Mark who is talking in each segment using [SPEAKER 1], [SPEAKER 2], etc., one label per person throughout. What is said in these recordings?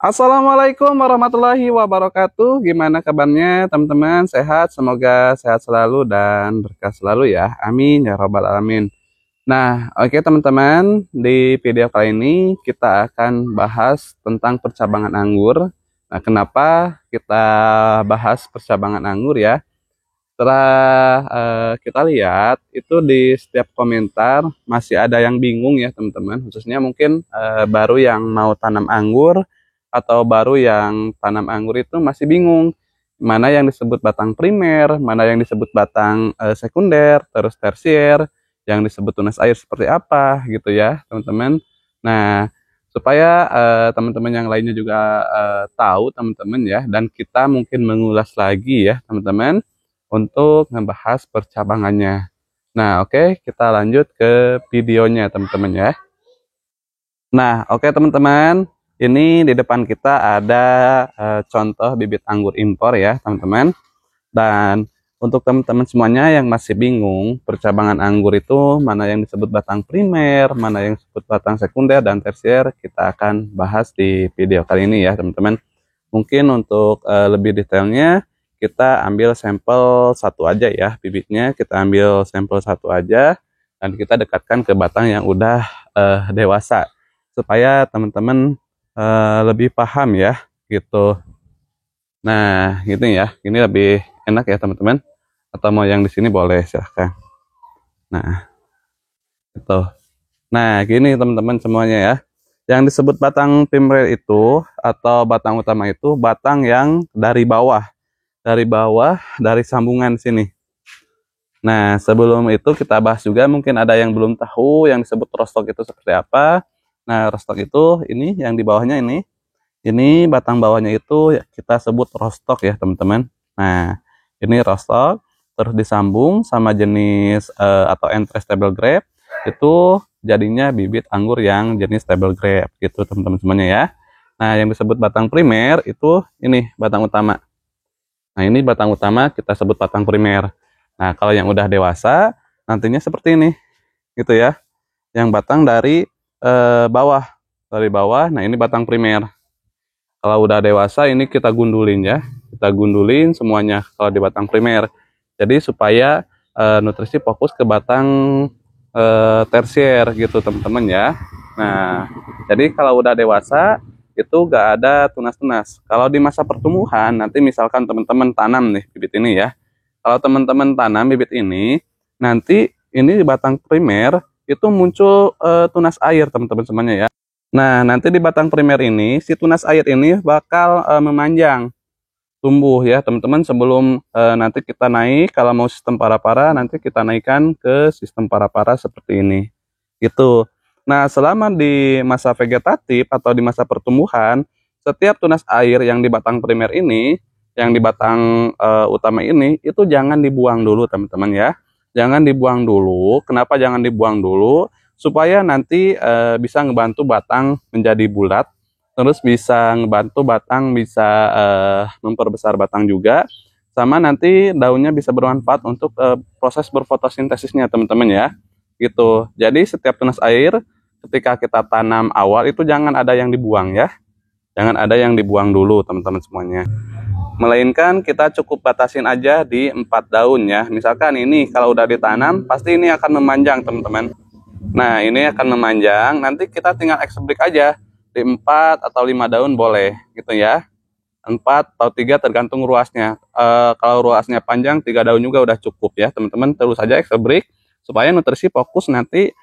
[SPEAKER 1] Assalamualaikum warahmatullahi wabarakatuh. Gimana kabarnya teman-teman? Sehat? Semoga sehat selalu dan berkah selalu ya. Amin ya robbal alamin. Nah, oke teman-teman, di video kali ini kita akan bahas tentang percabangan anggur. Nah, kenapa kita bahas percabangan anggur ya? Setelah kita lihat itu di setiap komentar masih ada yang bingung ya teman-teman, khususnya mungkin baru yang mau tanam anggur atau baru yang tanam anggur itu masih bingung mana yang disebut batang primer, mana yang disebut batang sekunder, terus tersier, yang disebut tunas air seperti apa gitu ya teman-teman. Nah, supaya teman-teman yang lainnya juga tahu teman-teman ya, dan kita mungkin mengulas lagi ya teman-teman untuk membahas percabangannya. Nah, oke, kita lanjut ke videonya teman-teman ya. Nah, oke teman-teman, ini di depan kita ada contoh bibit anggur impor ya teman-teman. Dan untuk teman-teman semuanya yang masih bingung percabangan anggur itu mana yang disebut batang primer, mana yang disebut batang sekunder dan tersier, kita akan bahas di video kali ini ya teman-teman. Mungkin untuk lebih detailnya kita ambil sampel satu aja ya bibitnya, kita ambil sampel satu aja dan kita dekatkan ke batang yang udah dewasa supaya teman-teman lebih paham ya gitu. Nah, gitu ya. Ini lebih enak ya teman-teman. Atau mau yang di sini boleh silahkan. Nah, itu. Nah, gini teman-teman semuanya ya. Yang disebut batang primer itu atau batang utama itu batang yang dari bawah. Dari bawah, dari sambungan sini. Nah, sebelum itu kita bahas juga mungkin ada yang belum tahu yang disebut rostok itu seperti apa. Nah, rostok itu ini yang di bawahnya ini. Ini batang bawahnya itu kita sebut rostok ya teman-teman. Nah, ini rostok terus disambung sama jenis atau entres table grape itu jadinya bibit anggur yang jenis table grape gitu teman-teman semuanya ya. Nah, yang disebut batang primer itu ini batang utama. Nah, ini batang utama kita sebut batang primer. Nah, kalau yang udah dewasa nantinya seperti ini gitu ya. Yang batang dari bawah, dari bawah. Nah, ini batang primer. Kalau udah dewasa ini kita gundulin ya. Kita gundulin semuanya kalau di batang primer. Jadi supaya nutrisi fokus ke batang tersier gitu teman-teman ya. Nah, jadi kalau udah dewasa itu gak ada tunas-tunas. Kalau di masa pertumbuhan nanti misalkan teman-teman tanam nih bibit ini ya. Kalau teman-teman tanam bibit ini, nanti ini di batang primer itu muncul tunas air teman-teman semuanya ya. Nah, nanti di batang primer ini, si tunas air ini bakal memanjang, tumbuh ya teman-teman sebelum nanti kita naik, kalau mau sistem para-para, nanti kita naikkan ke sistem para-para seperti ini. Gitu. Nah, selama di masa vegetatif atau di masa pertumbuhan, setiap tunas air yang di batang primer ini, yang di batang utama ini, itu jangan dibuang dulu teman-teman ya. Jangan dibuang dulu. Kenapa jangan dibuang dulu? Supaya nanti bisa ngebantu batang menjadi bulat, terus bisa ngebantu batang bisa memperbesar batang juga, sama nanti daunnya bisa bermanfaat untuk proses berfotosintesisnya teman-teman ya, gitu. Jadi setiap tunas air ketika kita tanam awal itu jangan ada yang dibuang ya, jangan ada yang dibuang dulu teman-teman semuanya. Melainkan kita cukup batasin aja di 4 daun ya. Misalkan ini kalau udah ditanam pasti ini akan memanjang teman-teman. Nah, ini akan memanjang, nanti kita tinggal eksebrik aja. Di 4 atau 5 daun boleh, gitu ya. 4 atau 3 tergantung ruasnya. Kalau ruasnya panjang, 3 daun juga udah cukup ya, teman-teman. Terus aja eksebrik, supaya nutrisi fokus nanti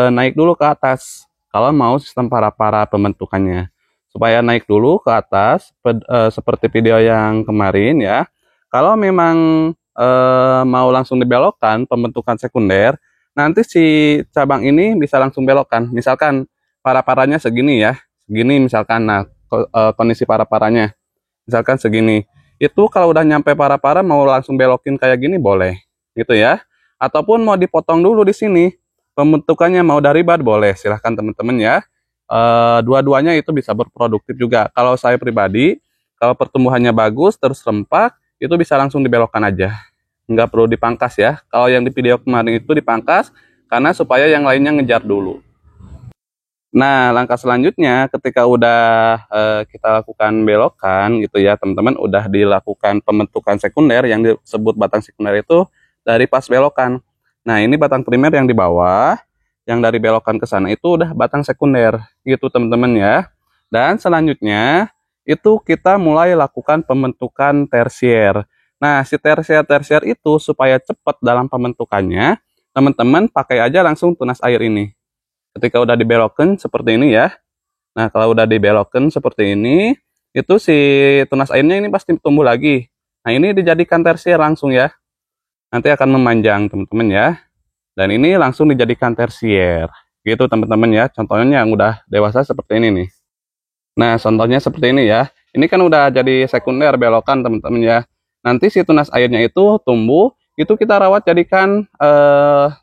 [SPEAKER 1] naik dulu ke atas. Kalau mau sistem para-para pembentukannya. Supaya naik dulu ke atas, seperti video yang kemarin ya. Kalau memang mau langsung dibelokkan pembentukan sekunder, nanti si cabang ini bisa langsung belokkan. Misalkan para-paranya segini ya, segini misalkan. Nah, kondisi para-paranya misalkan segini. Itu kalau udah nyampe para-para mau langsung belokin kayak gini boleh, gitu ya. Ataupun mau dipotong dulu di sini, pembentukannya mau dari bud boleh, silahkan teman-teman ya. Dua-duanya itu bisa berproduktif juga. Kalau saya pribadi, kalau pertumbuhannya bagus terus rempak, itu bisa langsung dibelokkan aja. Nggak perlu dipangkas ya. Kalau yang di video kemarin itu dipangkas karena supaya yang lainnya ngejar dulu. Nah, langkah selanjutnya ketika udah kita lakukan belokan gitu ya, teman-teman, udah dilakukan pembentukan sekunder yang disebut batang sekunder itu dari pas belokan. Nah, ini batang primer yang di bawah, yang dari belokan ke sana itu udah batang sekunder gitu, teman-teman ya. Dan selanjutnya itu kita mulai lakukan pembentukan tersier. Nah, si tersier itu supaya cepat dalam pembentukannya, teman-teman pakai aja langsung tunas air ini. Ketika udah dibelokkan seperti ini ya. Nah, kalau udah dibelokkan seperti ini, itu si tunas airnya ini pasti tumbuh lagi. Nah, ini dijadikan tersier langsung ya. Nanti akan memanjang, teman-teman ya. Dan ini langsung dijadikan tersier. Gitu, teman-teman ya. Contohnya yang udah dewasa seperti ini nih. Nah, contohnya seperti ini ya. Ini kan udah jadi sekunder belokan, teman-teman ya. Nanti si tunas airnya itu tumbuh, itu kita rawat jadikan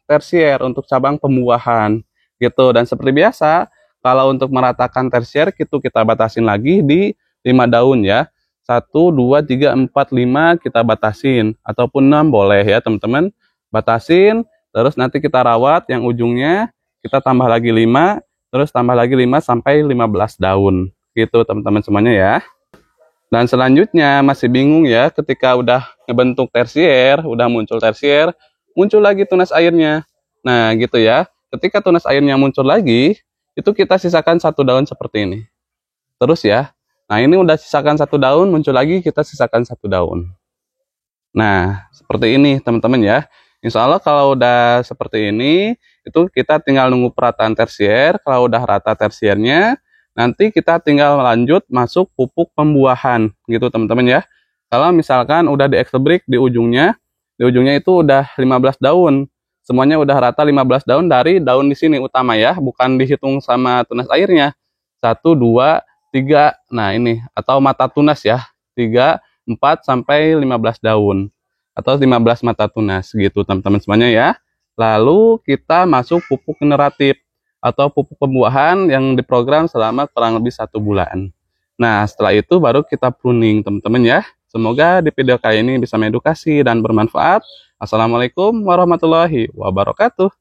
[SPEAKER 1] tersier untuk cabang pembuahan gitu. Dan seperti biasa, kalau untuk meratakan tersier itu kita batasin lagi di 5 daun ya. 1, 2, 3, 4, 5 kita batasin, ataupun 6 boleh ya teman-teman. Batasin, terus nanti kita rawat yang ujungnya kita tambah lagi 5, terus tambah lagi 5 sampai 15 daun gitu teman-teman semuanya ya. Dan selanjutnya masih bingung ya, ketika udah ngebentuk tersier, udah muncul tersier, muncul lagi tunas airnya. Nah gitu ya, ketika tunas airnya muncul lagi, itu kita sisakan 1 daun seperti ini. Terus ya, nah ini udah sisakan 1 daun, muncul lagi kita sisakan 1 daun. Nah seperti ini teman-teman ya. Insya Allah kalau udah seperti ini, itu kita tinggal nunggu perataan tersier. Kalau udah rata tersiernya, nanti kita tinggal lanjut masuk pupuk pembuahan gitu teman-teman ya. Kalau misalkan udah di extra break di ujungnya itu udah 15 daun. Semuanya udah rata 15 daun dari daun di sini utama ya, bukan dihitung sama tunas airnya. 1, 2, 3. Nah, ini atau mata tunas ya. 3, 4 sampai 15 daun atau 15 mata tunas gitu teman-teman semuanya ya. Lalu kita masuk pupuk generatif atau pupuk pembuahan yang diprogram selama kurang lebih 1 bulan. Nah, setelah itu baru kita pruning, teman-teman ya. Semoga di video kali ini bisa mengedukasi dan bermanfaat. Assalamualaikum warahmatullahi wabarakatuh.